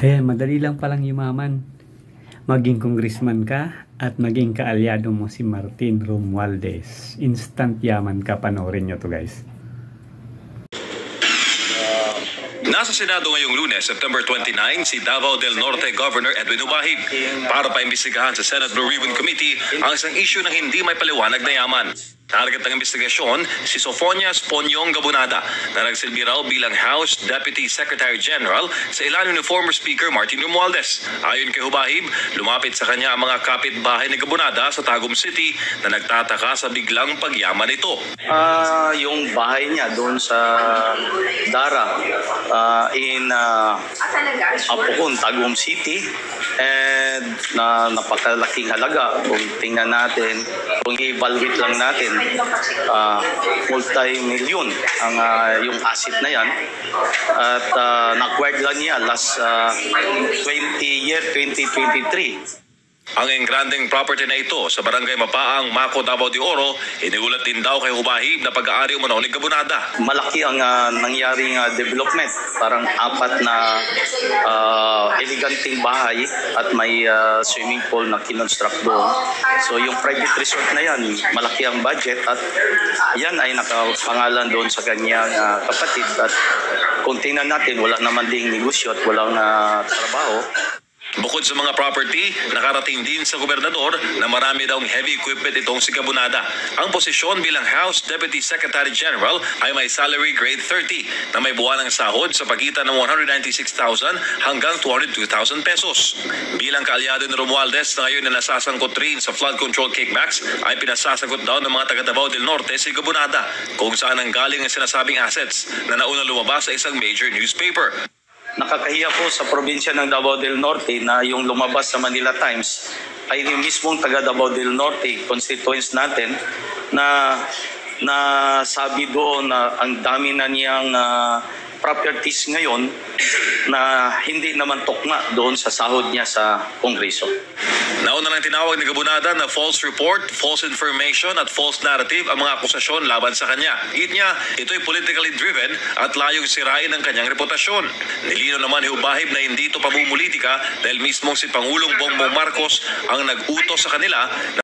Madali lang palang yumaman. Maging congressman ka at maging kaalyado mo si Martin Romualdez. Instant yaman ka, panoorin nyo to guys. Nasa Senado ngayong Lunes, September 29, si Davao del Norte Governor Edwin Hubahib para paimbestigahan sa Senate Blue Ribbon Committee ang isang issue na hindi may paliwanag na yaman. Target ng investigasyon, si Sofonias Ponyong Gabunada na nagsilbi raw bilang House Deputy Secretary General sa ilalim ni former Speaker Martin Romualdez. Ayon kay Hubahib, lumapit sa kanya ang mga kapitbahay ni Gabunada sa Tagum City na nagtataka sa biglang pagyaman nito. Yung bahay niya doon sa Dara in Apokon, Tagum City, and napakalaking halaga kung tingnan natin, kung i-evaluate lang natin, multi-million ang yung asset na yan, at na-acquired lang niya last 2023. Ang engranding property na ito sa Barangay Mapaang, Maco, Davao de Oro, iniulat din daw kay Hubahib na pag-aari umano ni Gabunada. Malaki ang nangyaring development. Parang 4 na eleganting bahay at may swimming pool na kinonstruct doon. So yung private resort na yan, malaki ang budget at yan ay nakapangalan doon sa kanyang kapatid. At kung tingnan natin, wala naman ding negosyo at walang trabaho. Bukod sa mga property, nakarating din sa gobernador na marami daw heavy equipment itong si Gabunada. Ang posisyon bilang House Deputy Secretary General ay may salary grade 30 na may buwan ng sahod sa pagitan ng 196,000 hanggang 202,000 pesos. Bilang kaalyado ni Romualdez na ngayon na nasasangkot rin sa flood control kickbacks, ay pinasasagot daw ng mga taga Davao del Norte si Gabunada kung saan ang galing ang sinasabing assets na nauna lumabas sa isang major newspaper. Nakakahiya po sa probinsya ng Davao del Norte na yung lumabas sa Manila Times ay yung mismong taga Davao del Norte, constituents natin, na sabi doon na ang dami na niyang properties ngayon na hindi naman tukma doon sa sahod niya sa Kongreso. Nauna nang tinawag ni Gabunada na false report, false information at false narrative ang mga akusasyon laban sa kanya. Git niya, ito'y politically driven at layong sirain ang kanyang reputasyon. Nilino naman ni Hubahib na hindi ito pamumulitika dahil mismong si Pangulong Bongbong Marcos ang nag-utos sa kanila